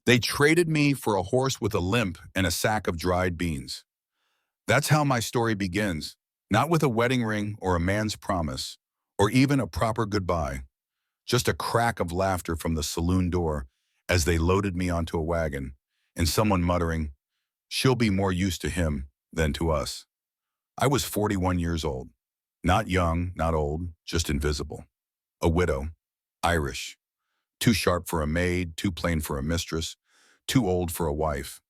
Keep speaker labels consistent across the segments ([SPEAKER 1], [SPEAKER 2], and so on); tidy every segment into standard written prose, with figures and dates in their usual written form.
[SPEAKER 1] They traded me for a horse with a limp and a sack of dried beans. That's how my story begins, not with a wedding ring or a man's promise, or even a proper goodbye, just a crack of laughter from the saloon door as they loaded me onto a wagon, and someone muttering, "She'll be more used to him than to us." I was 41 years old. Not young, not old, just invisible. A widow, Irish, too sharp for a maid, too plain for a mistress, too old for a wife.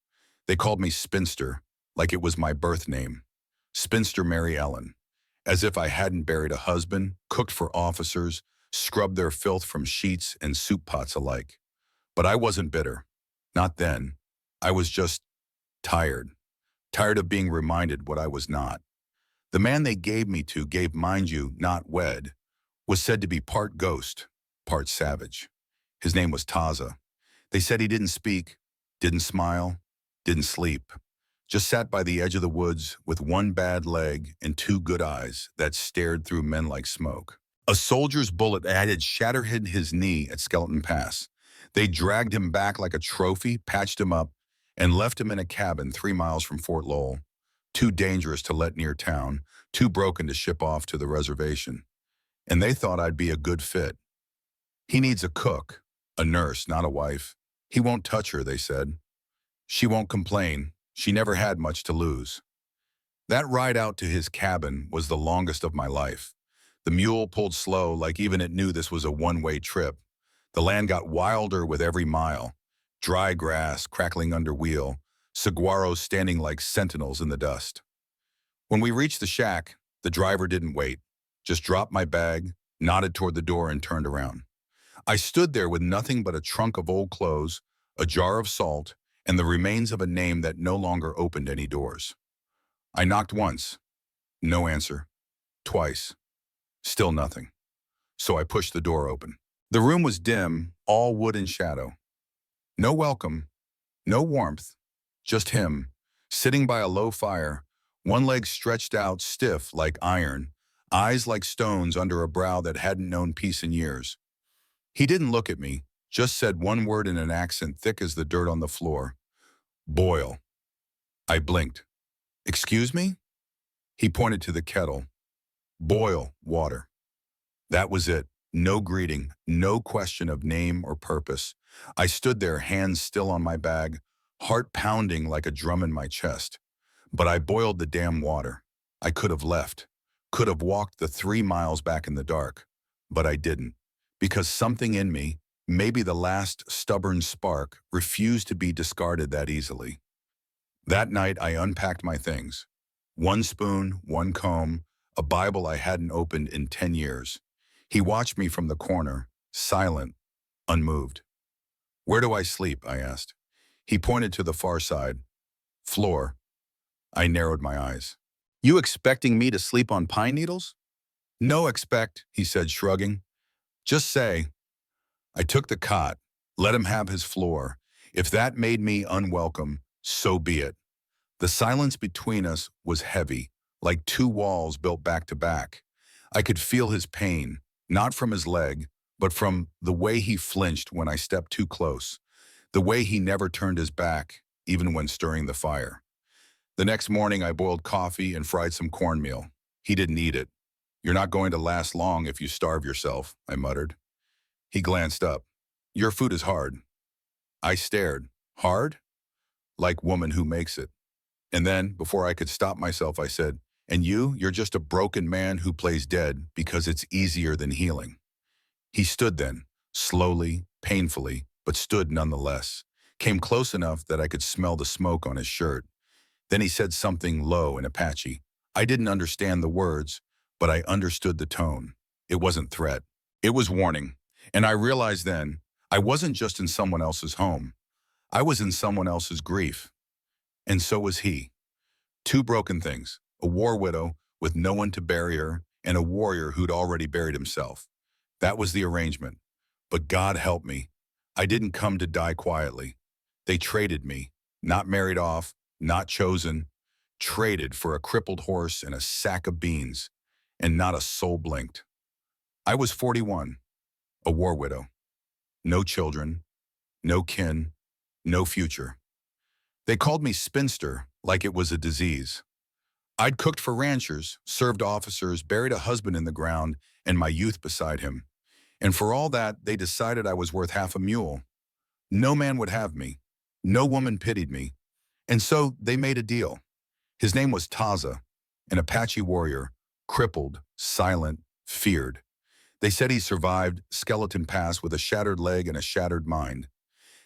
[SPEAKER 1] They called me Spinster, like it was my birth name. Spinster Mary Ellen, as if I hadn't buried a husband, cooked for officers, scrubbed their filth from sheets and soup pots alike. But I wasn't bitter. Not then. I was just tired. Tired of being reminded what I was not. The man they gave me to gave, mind you, not wed, was said to be part ghost, part savage. His name was Taza. They said he didn't speak, didn't smile, didn't sleep. Just sat by the edge of the woods with one bad leg and two good eyes that stared through men like smoke. A soldier's bullet had shattered his knee at Skeleton Pass. They dragged him back like a trophy, patched him up, and left him in a cabin 3 miles from Fort Lowell. Too dangerous to let near town, too broken to ship off to the reservation. And they thought I'd be a good fit. He needs a cook, a nurse, not a wife. He won't touch her, they said. She won't complain. She never had much to lose. That ride out to his cabin was the longest of my life. The mule pulled slow, like even it knew this was a one-way trip. The land got wilder with every mile. Dry grass crackling under wheel, saguaros standing like sentinels in the dust. When we reached the shack, the driver didn't wait, just dropped my bag, nodded toward the door, and turned around. I stood there with nothing but a trunk of old clothes, a jar of salt, and the remains of a name that no longer opened any doors. I knocked once. No answer. Twice. Still nothing. So I pushed the door open. The room was dim, all wood and shadow. No welcome, no warmth, just him, sitting by a low fire, one leg stretched out stiff like iron, eyes like stones under a brow that hadn't known peace in years. He didn't look at me, just said one word in an accent thick as the dirt on the floor. "Boil." I blinked. "Excuse me?" He pointed to the kettle. "Boil water." That was it. No greeting, no question of name or purpose. I stood there, hands still on my bag, heart pounding like a drum in my chest. But I boiled the damn water. I could have left, could have walked the 3 miles back in the dark, but I didn't, because something in me, maybe the last stubborn spark, refused to be discarded that easily. That night, I unpacked my things. One spoon, one comb, a Bible I hadn't opened in 10 years. He watched me from the corner, silent, unmoved. "Where do I sleep?" I asked. He pointed to the far side. "Floor." I narrowed my eyes. "You expecting me to sleep on pine needles?" "No expect," he said, shrugging. "Just say." I took the cot, let him have his floor. If that made me unwelcome, so be it. The silence between us was heavy, like two walls built back to back. I could feel his pain, not from his leg, but from the way he flinched when I stepped too close, the way he never turned his back, even when stirring the fire. The next morning, I boiled coffee and fried some cornmeal. He didn't eat it. "You're not going to last long if you starve yourself," I muttered. He glanced up. "Your food is hard." I stared. "Hard?" "Like woman who makes it." And then, before I could stop myself, I said, "And you're just a broken man who plays dead because it's easier than healing." He stood then, slowly, painfully, but stood nonetheless, came close enough that I could smell the smoke on his shirt. Then he said something low in Apache. I didn't understand the words, but I understood the tone. It wasn't threat. It was warning. And I realized then, I wasn't just in someone else's home. I was in someone else's grief. And so was he. Two broken things, a war widow with no one to bury her, and a warrior who'd already buried himself. That was the arrangement. But God help me. I didn't come to die quietly. They traded me, not married off, not chosen, traded for a crippled horse and a sack of beans, and not a soul blinked. I was 41, a war widow. No children, no kin, no future. They called me spinster like it was a disease. I'd cooked for ranchers, served officers, buried a husband in the ground, and my youth beside him. And for all that, they decided I was worth half a mule. No man would have me. No woman pitied me. And so they made a deal. His name was Taza, an Apache warrior, crippled, silent, feared. They said he survived Skeleton Pass with a shattered leg and a shattered mind.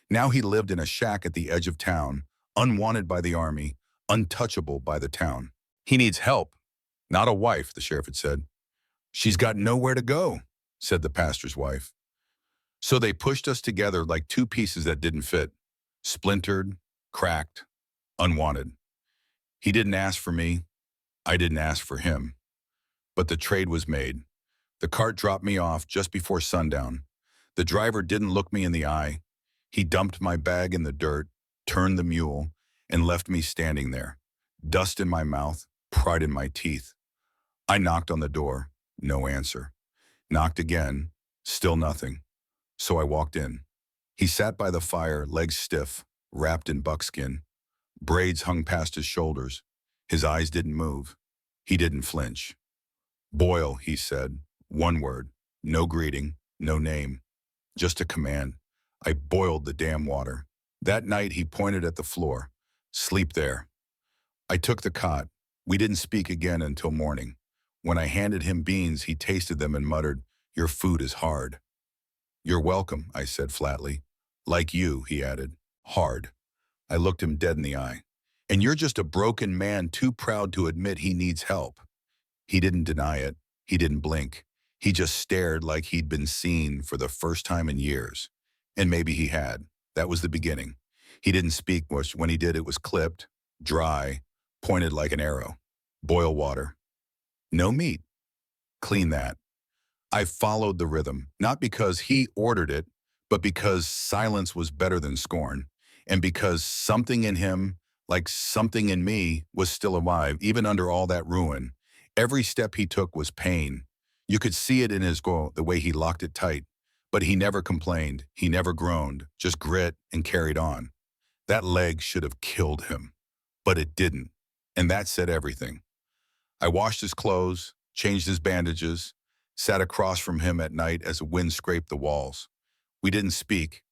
[SPEAKER 1] Now he lived in a shack at the edge of town, unwanted by the army, untouchable by the town. He needs help, not a wife, the sheriff had said. She's got nowhere to go, said the pastor's wife. So they pushed us together like two pieces that didn't fit, splintered, cracked, unwanted. He didn't ask for me. I didn't ask for him. But the trade was made. The cart dropped me off just before sundown. The driver didn't look me in the eye. He dumped my bag in the dirt, turned the mule, and left me standing there, dust in my mouth, pride in my teeth. I knocked on the door, no answer. Knocked again, still nothing. So I walked in. He sat by the fire, legs stiff, wrapped in buckskin. Braids hung past his shoulders. His eyes didn't move. He didn't flinch. Boil, he said. One word. No greeting, no name. Just a command. I boiled the damn water. That night he pointed at the floor. Sleep there. I took the cot. We didn't speak again until morning. When I handed him beans, he tasted them and muttered, "Your food is hard." "You're welcome," I said flatly. "Like you," he added. "Hard." I looked him dead in the eye. "And you're just a broken man too proud to admit he needs help." He didn't deny it. He didn't blink. He just stared like he'd been seen for the first time in years. And maybe he had. That was the beginning. He didn't speak much. When he did, it was clipped, dry, pointed like an arrow. Boil water. No meat. Clean that. I followed the rhythm, not because he ordered it, but because silence was better than scorn, and because something in him, like something in me, was still alive, even under all that ruin. Every step he took was pain. You could see it in his go, the way he locked it tight. But he never complained, he never groaned, just grit and carried on. That leg should have killed him, but it didn't, and that said everything. I washed his clothes, changed his bandages, sat across from him at night as the wind scraped the walls. We didn't speak,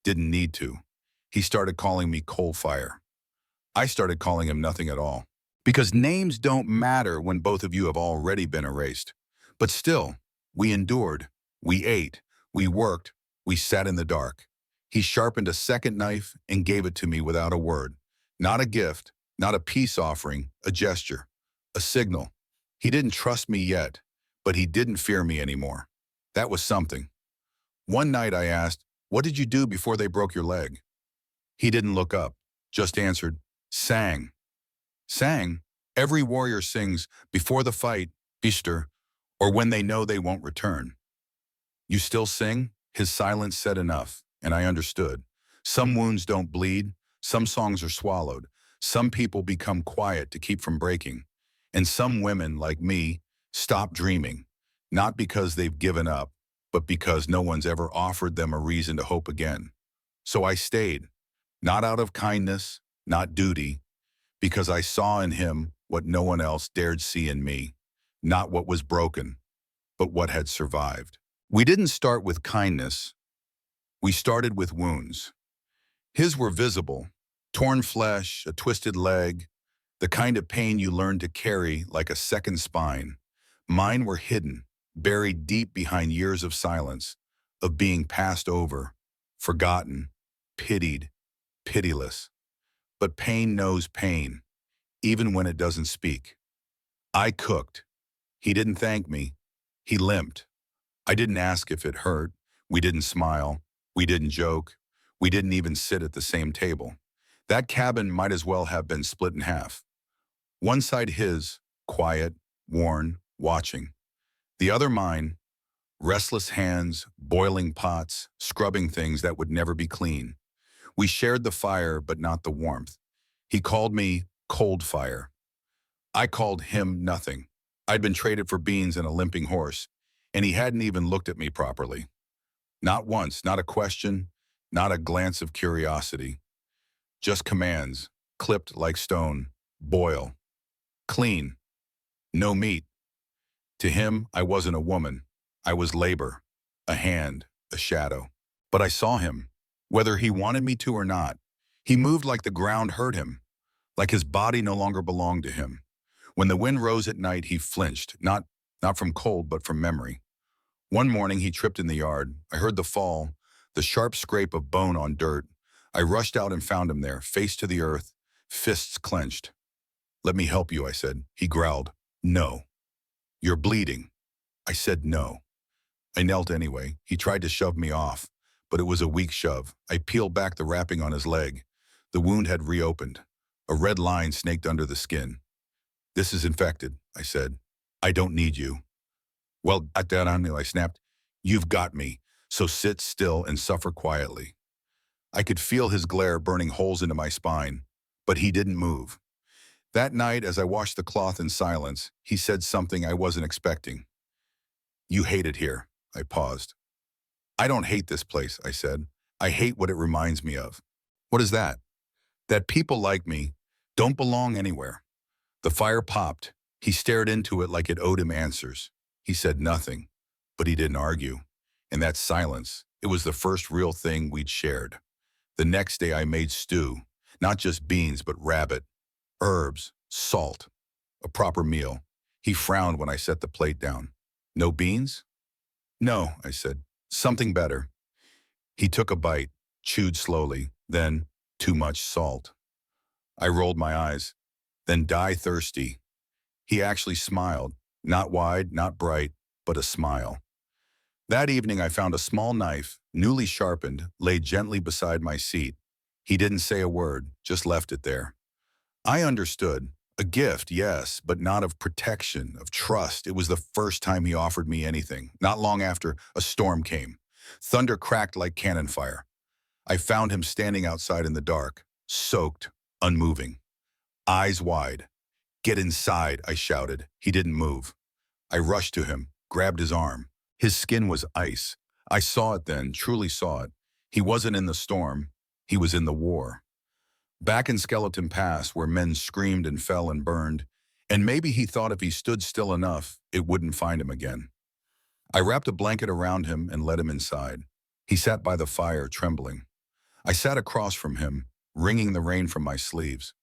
[SPEAKER 1] didn't need to. He started calling me Cold Fire. I started calling him nothing at all. Because names don't matter when both of you have already been erased. But still, we endured, we ate, we worked, we sat in the dark. He sharpened a second knife and gave it to me without a word. Not a gift, not a peace offering, a gesture, a signal. He didn't trust me yet, but he didn't fear me anymore. That was something. One night I asked, "What did you do before they broke your leg?" He didn't look up, just answered, "Sang." Sang? Every warrior sings before the fight, Easter, or when they know they won't return. "You still sing?" His silence said enough, and I understood. Some wounds don't bleed, some songs are swallowed, some people become quiet to keep from breaking, and some women, like me, stop dreaming, not because they've given up, but because no one's ever offered them a reason to hope again. So I stayed, not out of kindness, not duty, because I saw in him what no one else dared see in me, not what was broken, but what had survived. We didn't start with kindness. We started with wounds. His were visible, torn flesh, a twisted leg, the kind of pain you learn to carry like a second spine. Mine were hidden, buried deep behind years of silence, of being passed over, forgotten, pitied, pitiless. But pain knows pain, even when it doesn't speak. I cooked. He didn't thank me. He limped. I didn't ask if it hurt. We didn't smile. We didn't joke. We didn't even sit at the same table. That cabin might as well have been split in half. One side his, quiet, worn, watching. The other mine, restless hands, boiling pots, scrubbing things that would never be clean. We shared the fire, but not the warmth. He called me Cold Fire. I called him nothing. I'd been traded for beans and a limping horse, and he hadn't even looked at me properly. Not once, not a question, not a glance of curiosity. Just commands, clipped like stone. Boil. Clean. No meat. To him, I wasn't a woman. I was labor, a hand, a shadow. But I saw him, whether he wanted me to or not. He moved like the ground hurt him, like his body no longer belonged to him. When the wind rose at night, he flinched, not from cold, but from memory. One morning, he tripped in the yard. I heard the fall, the sharp scrape of bone on dirt. I rushed out and found him there, face to the earth, fists clenched. "Let me help you," I said. He growled. "No." "You're bleeding." I said no. I knelt anyway. He tried to shove me off, but it was a weak shove. I peeled back the wrapping on his leg. The wound had reopened. A red line snaked under the skin. "This is infected," I said. "I don't need you." "Well, at that on you," I snapped. "You've got me, so sit still and suffer quietly." I could feel his glare burning holes into my spine, but he didn't move. That night, as I washed the cloth in silence, he said something I wasn't expecting. "You hate it here." I paused. "I don't hate this place," I said. "I hate what it reminds me of." "What is that?" "That people like me don't belong anywhere." The fire popped. He stared into it like it owed him answers. He said nothing, but he didn't argue. In that silence, it was the first real thing we'd shared. The next day I made stew, not just beans, but rabbit, herbs, salt, a proper meal. He frowned when I set the plate down. "No beans?" "No," I said. "Something better." He took a bite, chewed slowly, then, "Too much salt." I rolled my eyes. "Then die thirsty." He actually smiled, not wide, not bright, but a smile. That evening I found a small knife, newly sharpened, laid gently beside my seat. He didn't say a word, just left it there. I understood. A gift, yes, but not of protection, of trust. It was the first time he offered me anything. Not long after, a storm came. Thunder cracked like cannon fire. I found him standing outside in the dark, soaked, unmoving, eyes wide. "Get inside," I shouted. He didn't move. I rushed to him, grabbed his arm. His skin was ice. I saw it then, truly saw it. He wasn't in the storm. He was in the war. Back in Skeleton Pass, where men screamed and fell and burned, and maybe he thought if he stood still enough, it wouldn't find him again. I wrapped a blanket around him and let him inside. He sat by the fire, trembling. I sat across from him, wringing the rain from my sleeves.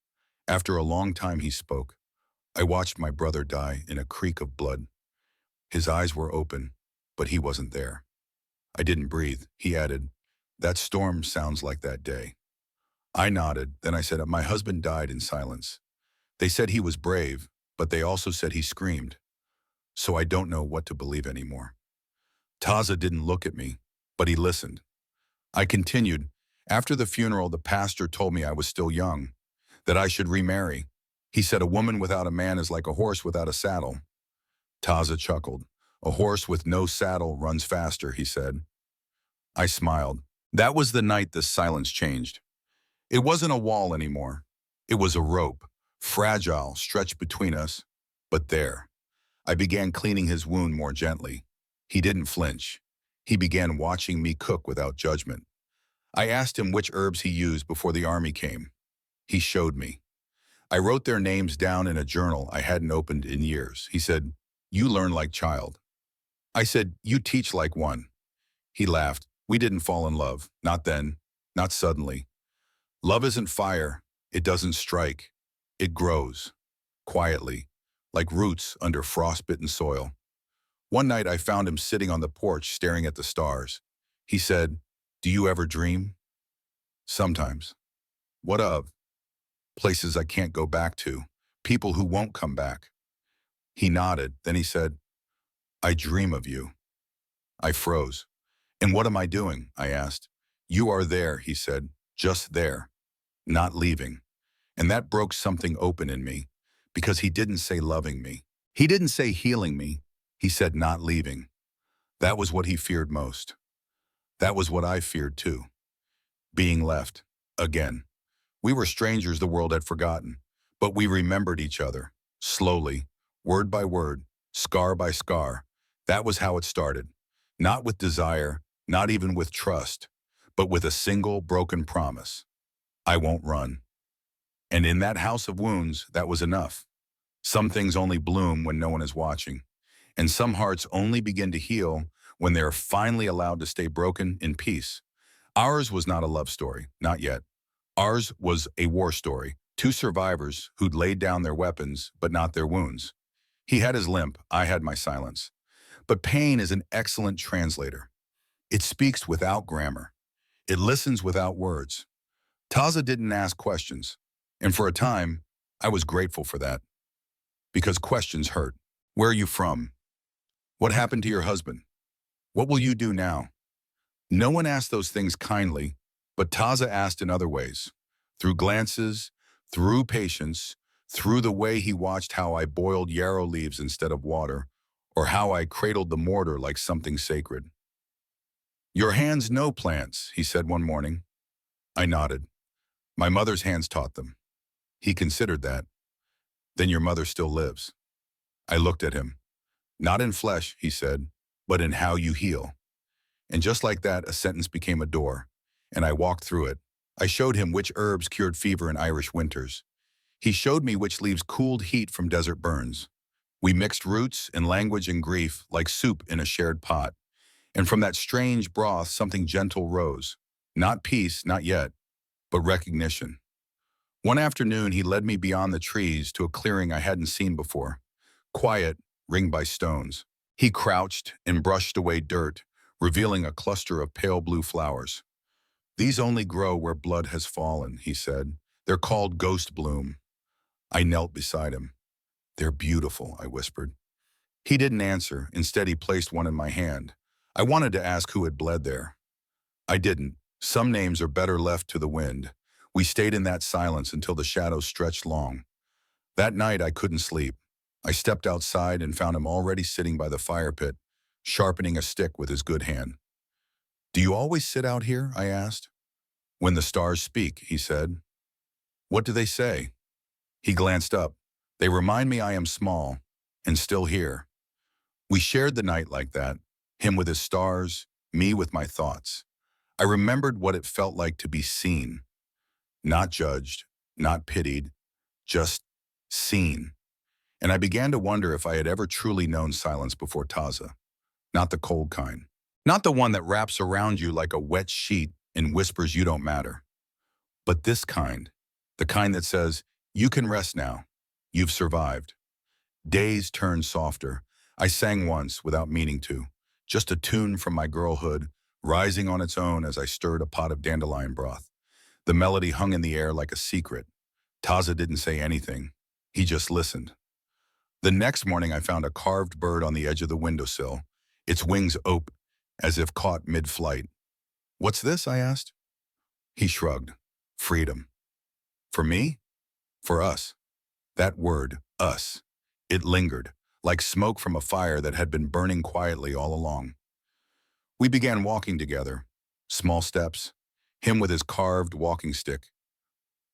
[SPEAKER 1] After a long time he spoke. "I watched my brother die in a creek of blood." His eyes were open, but he wasn't there. I didn't breathe. He added, "That storm sounds like that day." I nodded. Then I said, "My husband died in silence. They said he was brave, but they also said he screamed. So I don't know what to believe anymore." Taza didn't look at me, but he listened. I continued. "After the funeral, the pastor told me I was still young, that I should remarry. He said a woman without a man is like a horse without a saddle." Taza chuckled. "A horse with no saddle runs faster," he said. I smiled. That was the night the silence changed. It wasn't a wall anymore. It was a rope, fragile, stretched between us. But there. I began cleaning his wound more gently. He didn't flinch. He began watching me cook without judgment. I asked him which herbs he used before the army came. He showed me. I wrote their names down in a journal I hadn't opened in years. He said, "You learn like child." I said, "You teach like one." He laughed. "We didn't fall in love. Not then. Not suddenly. Love isn't fire. It doesn't strike. It grows. Quietly. Like roots under frostbitten soil." One night I found him sitting on the porch staring at the stars. He said, "Do you ever dream?" "Sometimes." "What of?" "Places I can't go back to. People who won't come back." He nodded. Then he said, "I dream of you." I froze. "And what am I doing?" I asked. "You are there," he said. "Just there. Not leaving." And that broke something open in me, because he didn't say loving me. He didn't say healing me. He said not leaving. That was what he feared most. That was what I feared too. Being left. Again. We were strangers the world had forgotten, but we remembered each other. Slowly, word by word, scar by scar. That was how it started. Not with desire, not even with trust, but with a single broken promise. I won't run. And in that house of wounds, that was enough. Some things only bloom when no one is watching, and some hearts only begin to heal when they are finally allowed to stay broken in peace. Ours was not a love story, not yet. Ours was a war story, two survivors who'd laid down their weapons, but not their wounds. He had his limp, I had my silence. But pain is an excellent translator. It speaks without grammar. It listens without words. Taza didn't ask questions, and for a time, I was grateful for that, because questions hurt. Where are you from? What happened to your husband? What will you do now? No one asked those things kindly, but Taza asked in other ways, through glances, through patience, through the way he watched how I boiled yarrow leaves instead of water, or how I cradled the mortar like something sacred. Your hands know plants, he said one morning. I nodded. My mother's hands taught them. He considered that. Then your mother still lives. I looked at him. Not in flesh, he said, but in how you heal. And just like that, a sentence became a door, and I walked through it. I showed him which herbs cured fever in Irish winters. He showed me which leaves cooled heat from desert burns. We mixed roots and language and grief like soup in a shared pot. And from that strange broth, something gentle rose. Not peace, not yet, but recognition. One afternoon, he led me beyond the trees to a clearing I hadn't seen before. Quiet, ringed by stones. He crouched and brushed away dirt, revealing a cluster of pale blue flowers. These only grow where blood has fallen, he said. They're called ghost bloom. I knelt beside him. They're beautiful, I whispered. He didn't answer. Instead, he placed one in my hand. I wanted to ask who had bled there. I didn't. Some names are better left to the wind. We stayed in that silence until the shadows stretched long. That night, I couldn't sleep. I stepped outside and found him already sitting by the fire pit, sharpening a stick with his good hand. Do you always sit out here? I asked. When the stars speak, he said. What do they say? He glanced up. They remind me I am small and still here. We shared the night like that, him with his stars, me with my thoughts. I remembered what it felt like to be seen, not judged, not pitied, just seen. And I began to wonder if I had ever truly known silence before Taza. Not the cold kind. Not the one that wraps around you like a wet sheet and whispers you don't matter. But this kind, the kind that says, you can rest now. You've survived. Days turned softer. I sang once without meaning to, just a tune from my girlhood, rising on its own as I stirred a pot of dandelion broth. The melody hung in the air like a secret. Taza didn't say anything. He just listened. The next morning, I found a carved bird on the edge of the windowsill, its wings open, as if caught mid-flight. What's this? I asked. He shrugged. Freedom. For me? For us. That word, us. It lingered, like smoke from a fire that had been burning quietly all along. We began walking together, small steps, him with his carved walking stick,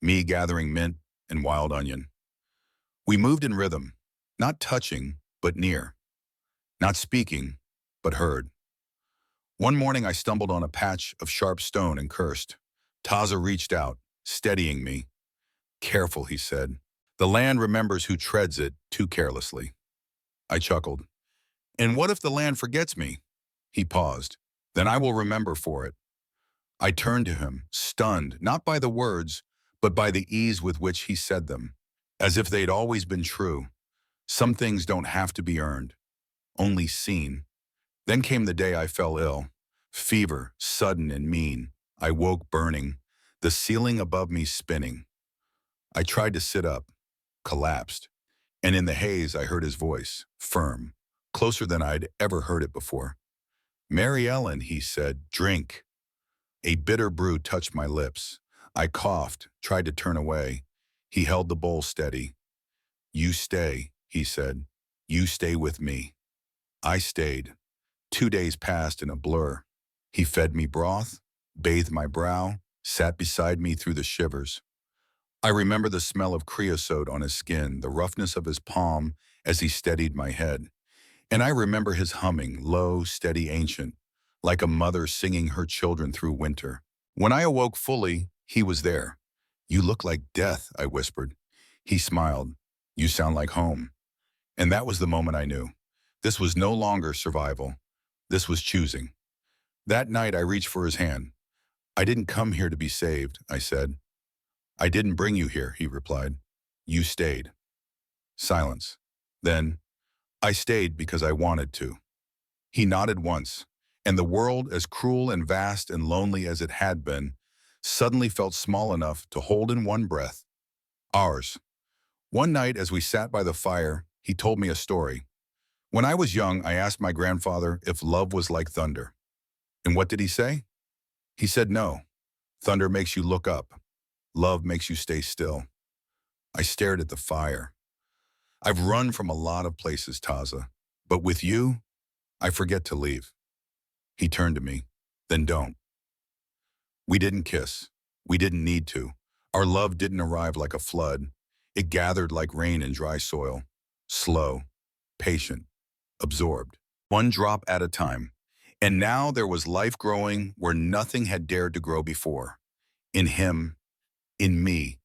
[SPEAKER 1] me gathering mint and wild onion. We moved in rhythm, not touching, but near, not speaking, but heard. One morning I stumbled on a patch of sharp stone and cursed. Taza reached out, steadying me. Careful, he said. The land remembers who treads it too carelessly. I chuckled. And what if the land forgets me? He paused. Then I will remember for it. I turned to him, stunned, not by the words, but by the ease with which he said them, as if they'd always been true. Some things don't have to be earned, only seen. Then came the day I fell ill. Fever, sudden and mean. I woke burning, the ceiling above me spinning. I tried to sit up, collapsed, and in the haze I heard his voice, firm, closer than I'd ever heard it before. Mary Ellen, he said, drink. A bitter brew touched my lips. I coughed, tried to turn away. He held the bowl steady. You stay, he said. You stay with me. I stayed. 2 days passed in a blur. He fed me broth, bathed my brow, sat beside me through the shivers. I remember the smell of creosote on his skin, the roughness of his palm as he steadied my head. And I remember his humming, low, steady, ancient, like a mother singing her children through winter. When I awoke fully, he was there, You look like death, I whispered. He smiled. You sound like home. And that was the moment I knew. This was no longer survival. This was choosing. That night I reached for his hand. I didn't come here to be saved, I said. I didn't bring you here, he replied. You stayed. Silence. Then, I stayed because I wanted to. He nodded once, and the world, as cruel and vast and lonely as it had been, suddenly felt small enough to hold in one breath. Ours. One night as we sat by the fire, he told me a story. When I was young, I asked my grandfather if love was like thunder. And what did he say? He said no. Thunder makes you look up. Love makes you stay still. I stared at the fire. I've run from a lot of places, Taza, but with you, I forget to leave. He turned to me. Then don't. We didn't kiss. We didn't need to. Our love didn't arrive like a flood. It gathered like rain in dry soil. Slow, patient, absorbed. One drop at a time. And now there was life growing where nothing had dared to grow before. In him, in me,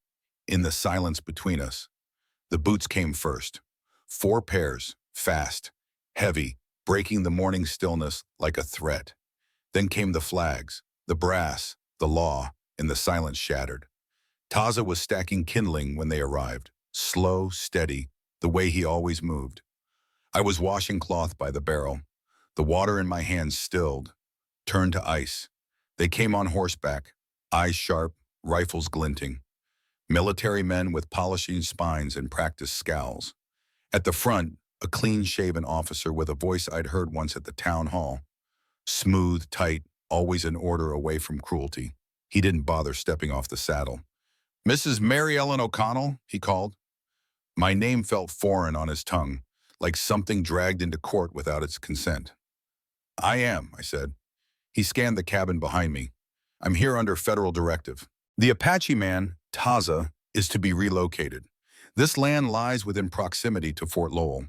[SPEAKER 1] in the silence between us. The boots came first. 4 pairs, fast, heavy, breaking the morning stillness like a threat. Then came the flags, the brass, the law, and the silence shattered. Taza was stacking kindling when they arrived, slow, steady, the way he always moved. I was washing cloth by the barrel. The water in my hands stilled, turned to ice. They came on horseback, eyes sharp, rifles glinting. Military men with polishing spines and practiced scowls. At the front, a clean-shaven officer with a voice I'd heard once at the town hall. Smooth, tight, always in order away from cruelty. He didn't bother stepping off the saddle. "Mrs. Mary Ellen O'Connell," he called. My name felt foreign on his tongue, like something dragged into court without its consent. "I am," I said. He scanned the cabin behind me. "I'm here under federal directive. The Apache man, Taza, is to be relocated. This land lies within proximity to Fort Lowell.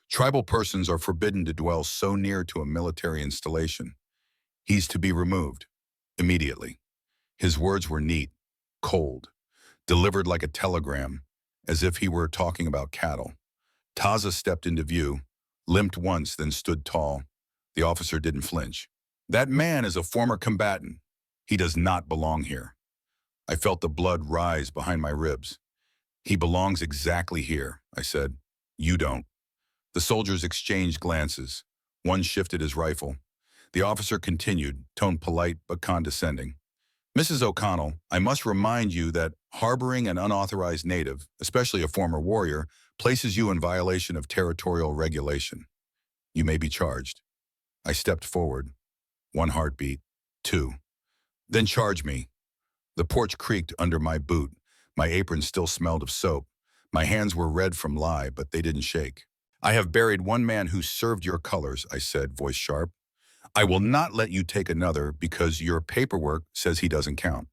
[SPEAKER 1] Tribal persons are forbidden to dwell so near to a military installation. He's to be removed, immediately." His words were neat, cold, delivered like a telegram, as if he were talking about cattle. Taza stepped into view, limped once, then stood tall. The officer didn't flinch. "That man is a former combatant. He does not belong here." I felt the blood rise behind my ribs. "He belongs exactly here," I said. "You don't." The soldiers exchanged glances. One shifted his rifle. The officer continued, tone polite but condescending. "Mrs. O'Connell, I must remind you that harboring an unauthorized native, especially a former warrior, places you in violation of territorial regulation. You may be charged." I stepped forward. 1 heartbeat. 2. "Then charge me." The porch creaked under my boot. My apron still smelled of soap. My hands were red from lye, but they didn't shake. "I have buried one man who served your colors," I said, voice sharp. "I will not let you take another because your paperwork says he doesn't count."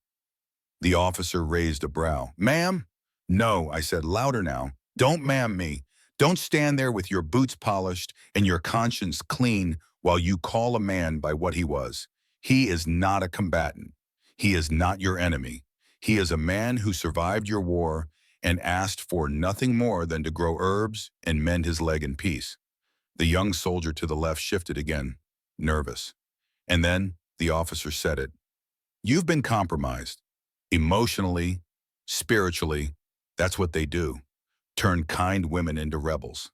[SPEAKER 1] The officer raised a brow. "Ma'am?" "No," I said, louder now. "Don't ma'am me. Don't stand there with your boots polished and your conscience clean while you call a man by what he was. He is not a combatant. He is not your enemy. He is a man who survived your war and asked for nothing more than to grow herbs and mend his leg in peace." The young soldier to the left shifted again, nervous. And then the officer said it. "You've been compromised. Emotionally, spiritually. That's what they do. Turn kind women into rebels."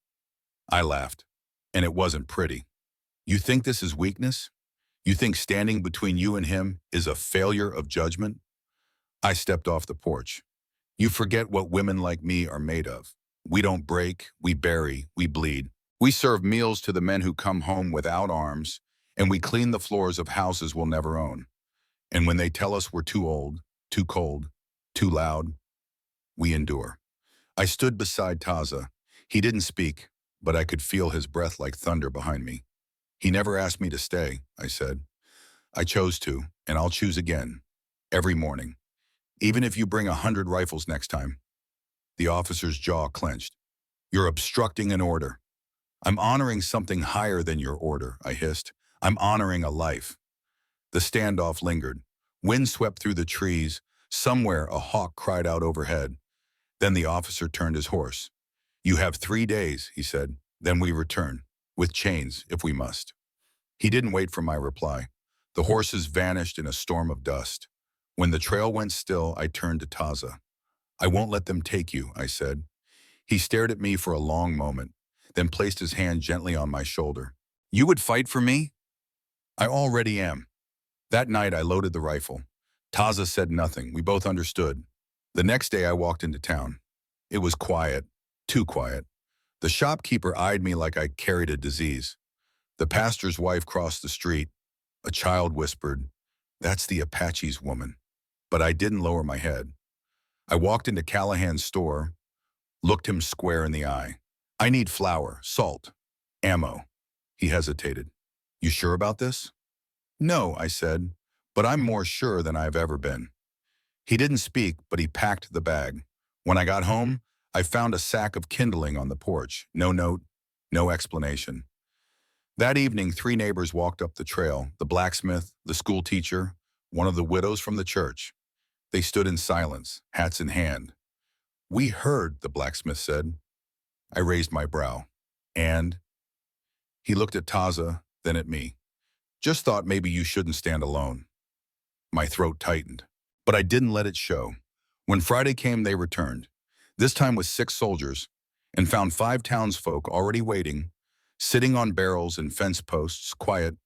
[SPEAKER 1] I laughed, and it wasn't pretty. "You think this is weakness? You think standing between you and him is a failure of judgment?" I stepped off the porch. "You forget what women like me are made of. We don't break, we bury, we bleed. We serve meals to the men who come home without arms, and we clean the floors of houses we'll never own. And when they tell us we're too old, too cold, too loud, we endure." I stood beside Taza. He didn't speak, but I could feel his breath like thunder behind me. "He never asked me to stay," I said. "I chose to, and I'll choose again, every morning. Even if you bring 100 rifles next time." The officer's jaw clenched. "You're obstructing an order." "I'm honoring something higher than your order," I hissed. "I'm honoring a life." The standoff lingered. Wind swept through the trees, Somewhere, a hawk cried out overhead. Then the officer turned his horse. "You have 3 days," he said. "Then we return, with chains, if we must." He didn't wait for my reply. The horses vanished in a storm of dust. When the trail went still, I turned to Taza. "I won't let them take you," I said. He stared at me for a long moment, then placed his hand gently on my shoulder. "You would fight for me?" "I already am." That night, I loaded the rifle. Taza said nothing. We both understood. The next day, I walked into town. It was quiet, too quiet. The shopkeeper eyed me like I carried a disease. The pastor's wife crossed the street. A child whispered, "That's the Apache's woman." But I didn't lower my head. I walked into Callahan's store, looked him square in the eye. "I need flour, salt, ammo." He hesitated. "You sure about this?" "No," I said, "but I'm more sure than I've ever been." He didn't speak, but he packed the bag. When I got home, I found a sack of kindling on the porch. No note, no explanation. That evening, 3 neighbors walked up the trail, the blacksmith, the school teacher, one of the widows from the church. They stood in silence, hats in hand. "We heard," the blacksmith said. I raised my brow. "And?" He looked at Taza, then at me. "Just thought maybe you shouldn't stand alone." My throat tightened, but I didn't let it show. When Friday came, they returned, this time with 6 soldiers, and found 5 townsfolk already waiting, sitting on barrels and fence posts, quiet,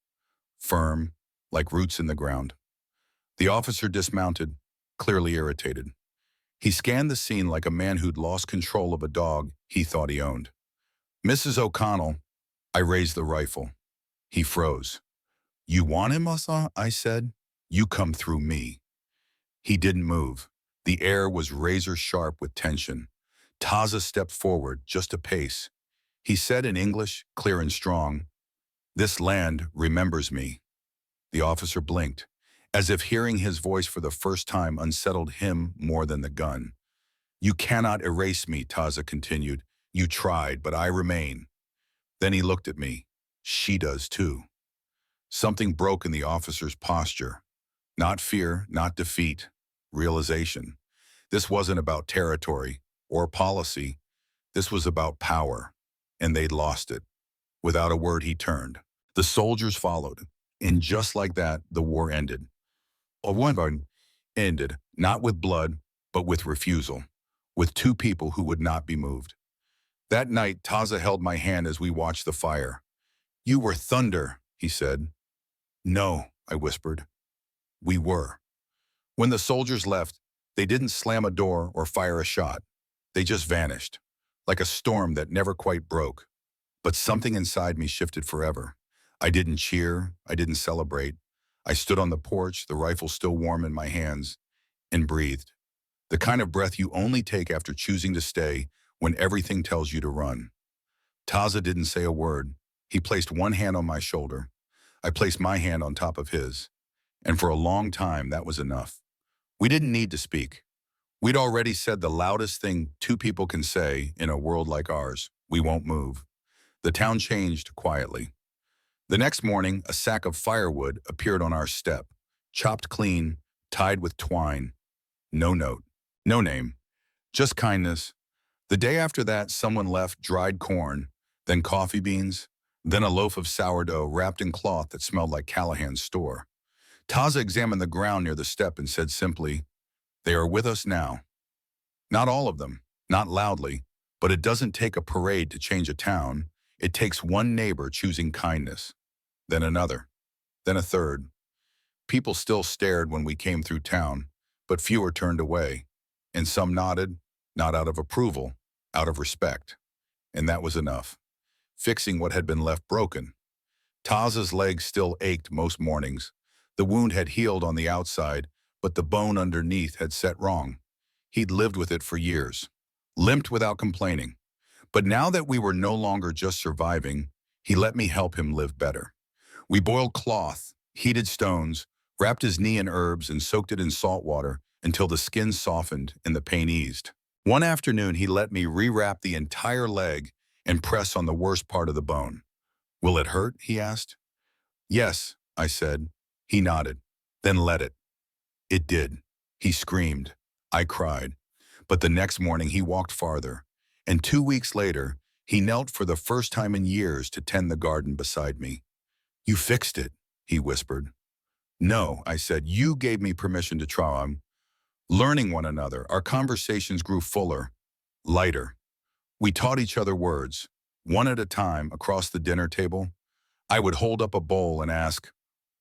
[SPEAKER 1] firm, like roots in the ground. The officer dismounted, clearly irritated. He scanned the scene like a man who'd lost control of a dog he thought he owned. "Mrs. O'Connell," I raised the rifle. He froze. "You want him, Asa?" I said. "You come through me." He didn't move. The air was razor sharp with tension. Taza stepped forward, just a pace. He said in English, clear and strong, "This land remembers me." The officer blinked, as if hearing his voice for the first time unsettled him more than the gun. "You cannot erase me," Taza continued. "You tried, but I remain." Then he looked at me. "She does too." Something broke in the officer's posture. Not fear, not defeat, realization. This wasn't about territory or policy. This was about power, and they'd lost it. Without a word, he turned. The soldiers followed, and just like that, the war ended. A one ended, not with blood, but with refusal, with 2 people who would not be moved. That night, Taza held my hand as we watched the fire. "You were thunder," he said. "No," I whispered. "We were." When the soldiers left, they didn't slam a door or fire a shot. They just vanished, like a storm that never quite broke. But something inside me shifted forever. I didn't cheer, I didn't celebrate. I stood on the porch, the rifle still warm in my hands, and breathed. The kind of breath you only take after choosing to stay when everything tells you to run. Taza didn't say a word. He placed one hand on my shoulder. I placed my hand on top of his. And for a long time, that was enough. We didn't need to speak. We'd already said the loudest thing 2 people can say in a world like ours: we won't move. The town changed quietly. The next morning, a sack of firewood appeared on our step, chopped clean, tied with twine. No note, no name, just kindness. The day after that, someone left dried corn, then coffee beans, then a loaf of sourdough wrapped in cloth that smelled like Callahan's store. Taza examined the ground near the step and said simply, "They are with us now." Not all of them, not loudly, but it doesn't take a parade to change a town. It takes one neighbor choosing kindness, then another, then a third. People still stared when we came through town, but fewer turned away, and some nodded, not out of approval, out of respect. And that was enough, fixing what had been left broken. Taza's legs still ached most mornings. The wound had healed on the outside, but the bone underneath had set wrong. He'd lived with it for years, limped without complaining. But now that we were no longer just surviving, he let me help him live better. We boiled cloth, heated stones, wrapped his knee in herbs and soaked it in salt water until the skin softened and the pain eased. One afternoon, he let me rewrap the entire leg and press on the worst part of the bone. "Will it hurt?" he asked. "Yes," I said. He nodded. "Then let it." It did. He screamed. I cried. But the next morning he walked farther, and 2 weeks later, he knelt for the first time in years to tend the garden beside me. You fixed it, he whispered. No, I said, you gave me permission to try. Learning one another, our conversations grew fuller, lighter. We taught each other words, one at a time across the dinner table. I would hold up a bowl and ask,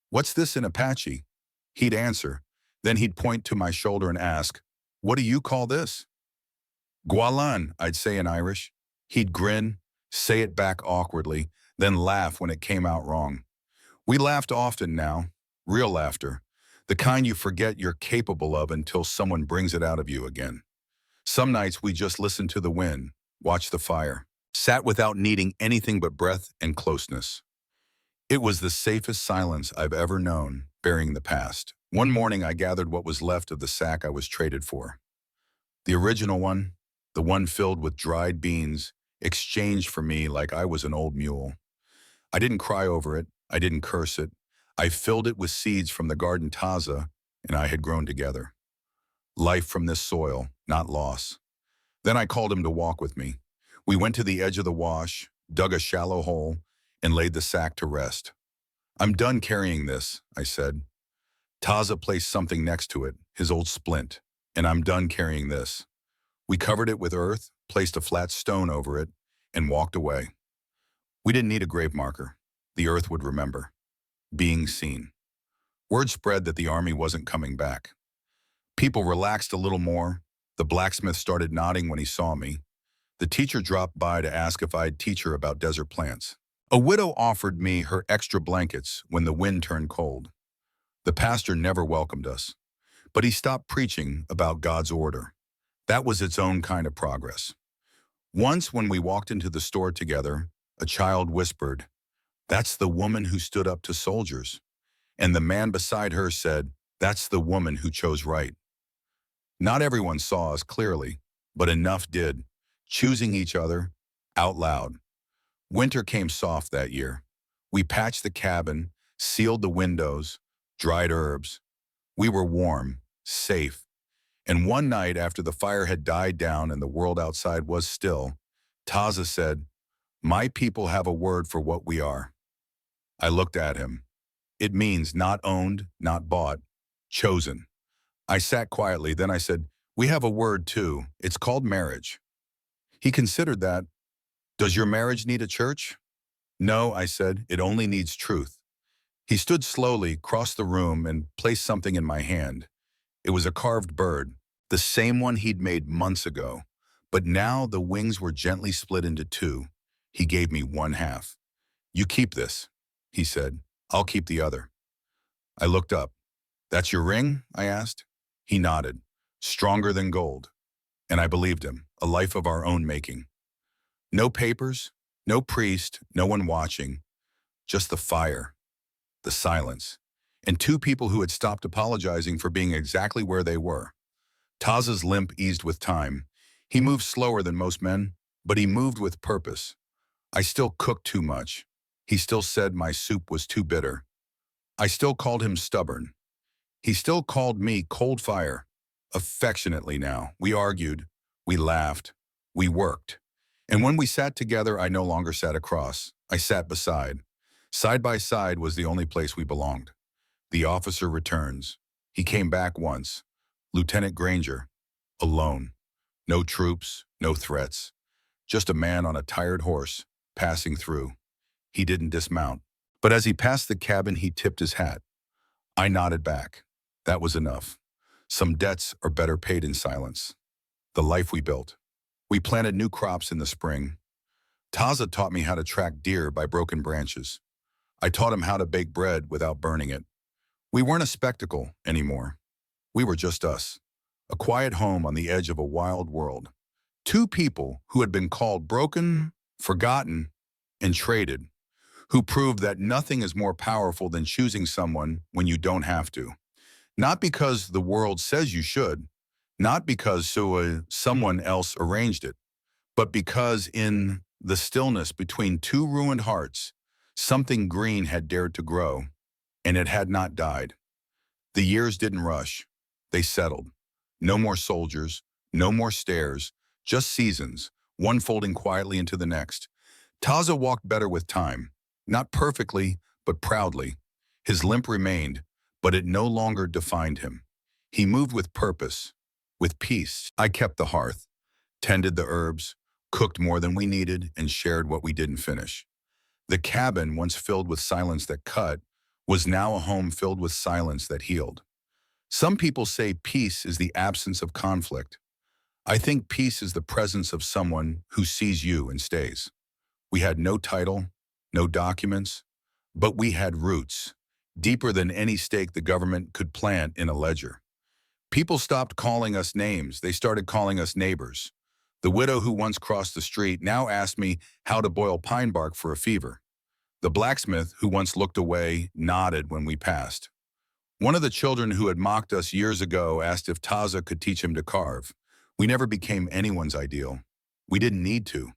[SPEAKER 1] "What's this in Apache?" He'd answer. Then he'd point to my shoulder and ask, "What do you call this?" Gwalan, I'd say in Irish. He'd grin, say it back awkwardly, then laugh when it came out wrong. We laughed often now, real laughter, the kind you forget you're capable of until someone brings it out of you again. Some nights we just listened to the wind, watched the fire, sat without needing anything but breath and closeness. It was the safest silence I've ever known, burying the past. One morning I gathered what was left of the sack I was traded for. The original one, the one filled with dried beans, exchanged for me like I was an old mule. I didn't cry over it. I didn't curse it. I filled it with seeds from the garden Taza and I had grown together. Life from this soil, not loss. Then I called him to walk with me. We went to the edge of the wash, dug a shallow hole, and laid the sack to rest. I'm done carrying this, I said. Taza placed something next to it, his old splint, and I'm done carrying this. We covered it with earth, placed a flat stone over it, and walked away. We didn't need a grave marker. The earth would remember. Being seen. Word spread that the army wasn't coming back. People relaxed a little more. The blacksmith started nodding when he saw me. The teacher dropped by to ask if I'd teach her about desert plants. A widow offered me her extra blankets when the wind turned cold. The pastor never welcomed us, but he stopped preaching about God's order. That was its own kind of progress. Once when we walked into the store together, a child whispered, "That's the woman who stood up to soldiers." And the man beside her said, "That's the woman who chose right." Not everyone saw us clearly, but enough did, choosing each other out loud. Winter came soft that year. We patched the cabin, sealed the windows, dried herbs. We were warm, safe. And one night after the fire had died down and the world outside was still, Taza said, "My people have a word for what we are." I looked at him. It means not owned, not bought, chosen. I sat quietly, then I said, "We have a word too. It's called marriage." He considered that. "Does your marriage need a church?" "No," I said, "it only needs truth." He stood slowly, crossed the room, and placed something in my hand. It was a carved bird, the same one he'd made months ago. But now the wings were gently split into two. He gave me one half. "You keep this," he said. "I'll keep the other." I looked up. "That's your ring?" I asked. He nodded. "Stronger than gold." And I believed him, a life of our own making. No papers, no priest, no one watching. Just the fire, the silence, and two people who had stopped apologizing for being exactly where they were. Taza's limp eased with time. He moved slower than most men, but he moved with purpose. I still cooked too much. He still said my soup was too bitter. I still called him stubborn. He still called me cold fire. Affectionately now. We argued. We laughed. We worked. And when we sat together, I no longer sat across. I sat beside. Side by side was the only place we belonged. The officer returns. He came back once. Lieutenant Granger. Alone. No troops, no threats. Just a man on a tired horse, passing through. He didn't dismount. But as he passed the cabin, he tipped his hat. I nodded back. That was enough. Some debts are better paid in silence. The life we built. We planted new crops in the spring. Taza taught me how to track deer by broken branches. I taught him how to bake bread without burning it. We weren't a spectacle anymore. We were just us. A quiet home on the edge of a wild world. Two people who had been called broken, forgotten, and traded, who proved that nothing is more powerful than choosing someone when you don't have to. Not because the world says you should, not because someone else arranged it, but because in the stillness between two ruined hearts, something green had dared to grow, and it had not died. The years didn't rush. They settled. No more soldiers, no more stairs, just seasons, one folding quietly into the next. Taza walked better with time, not perfectly, but proudly. His limp remained, but it no longer defined him. He moved with purpose, with peace. I kept the hearth, tended the herbs, cooked more than we needed, and shared what we didn't finish. The cabin, once filled with silence that cut, was now a home filled with silence that healed. Some people say peace is the absence of conflict. I think peace is the presence of someone who sees you and stays. We had no title, no documents, but we had roots, deeper than any stake the government could plant in a ledger. People stopped calling us names, they started calling us neighbors. The widow who once crossed the street now asked me how to boil pine bark for a fever. The blacksmith who once looked away nodded when we passed. One of the children who had mocked us years ago asked if Taza could teach him to carve. We never became anyone's ideal. We didn't need to.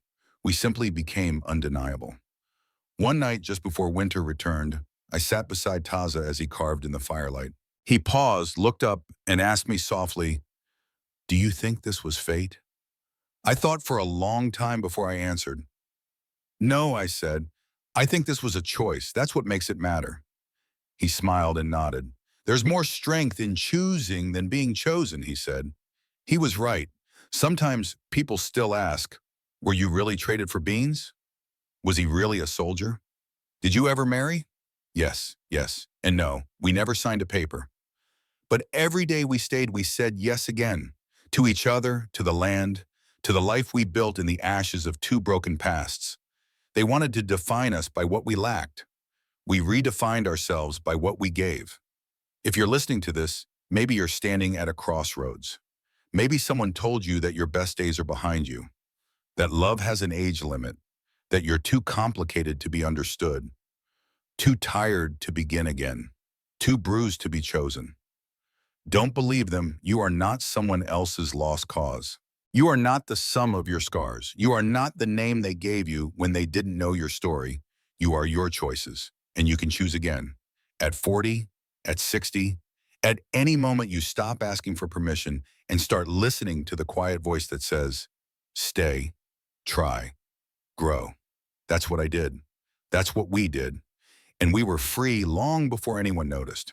[SPEAKER 1] We simply became undeniable. One night just before winter returned, I sat beside Taza as he carved in the firelight. He paused, looked up, and asked me softly, "Do you think this was fate?" I thought for a long time before I answered. "No," I said. "I think this was a choice. That's what makes it matter." He smiled and nodded. "There's more strength in choosing than being chosen," he said. He was right. Sometimes people still ask, "Were you really traded for beans? Was he really a soldier? Did you ever marry?" Yes, yes, and no. We never signed a paper. But every day we stayed, we said yes again. To each other, to the land, to the life we built in the ashes of two broken pasts. They wanted to define us by what we lacked. We redefined ourselves by what we gave. If you're listening to this, maybe you're standing at a crossroads. Maybe someone told you that your best days are behind you, that love has an age limit, that you're too complicated to be understood, too tired to begin again, too bruised to be chosen. Don't believe them. You are not someone else's lost cause. You are not the sum of your scars. You are not the name they gave you when they didn't know your story. You are your choices, and you can choose again. At 40, at 60, at any moment you stop asking for permission and start listening to the quiet voice that says, stay, try, grow. That's what I did. That's what we did. And we were free long before anyone noticed.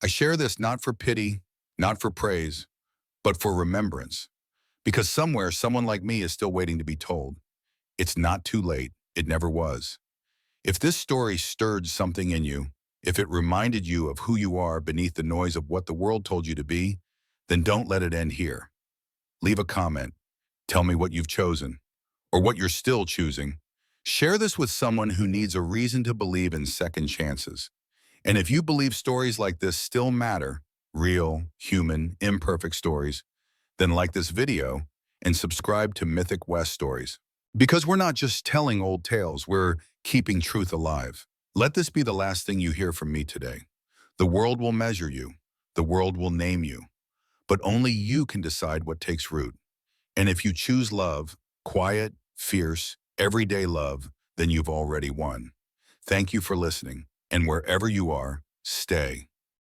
[SPEAKER 1] I share this not for pity, not for praise, but for remembrance. Because somewhere, someone like me is still waiting to be told. It's not too late. It never was. If this story stirred something in you, if it reminded you of who you are beneath the noise of what the world told you to be, then don't let it end here. Leave a comment. Tell me what you've chosen, or what you're still choosing. Share this with someone who needs a reason to believe in second chances. And if you believe stories like this still matter, real, human, imperfect stories, then like this video and subscribe to Mythic West Stories. Because we're not just telling old tales, we're keeping truth alive. Let this be the last thing you hear from me today. The world will measure you. The world will name you. But only you can decide what takes root. And if you choose love, quiet, fierce, everyday love, then you've already won. Thank you for listening. And wherever you are, stay.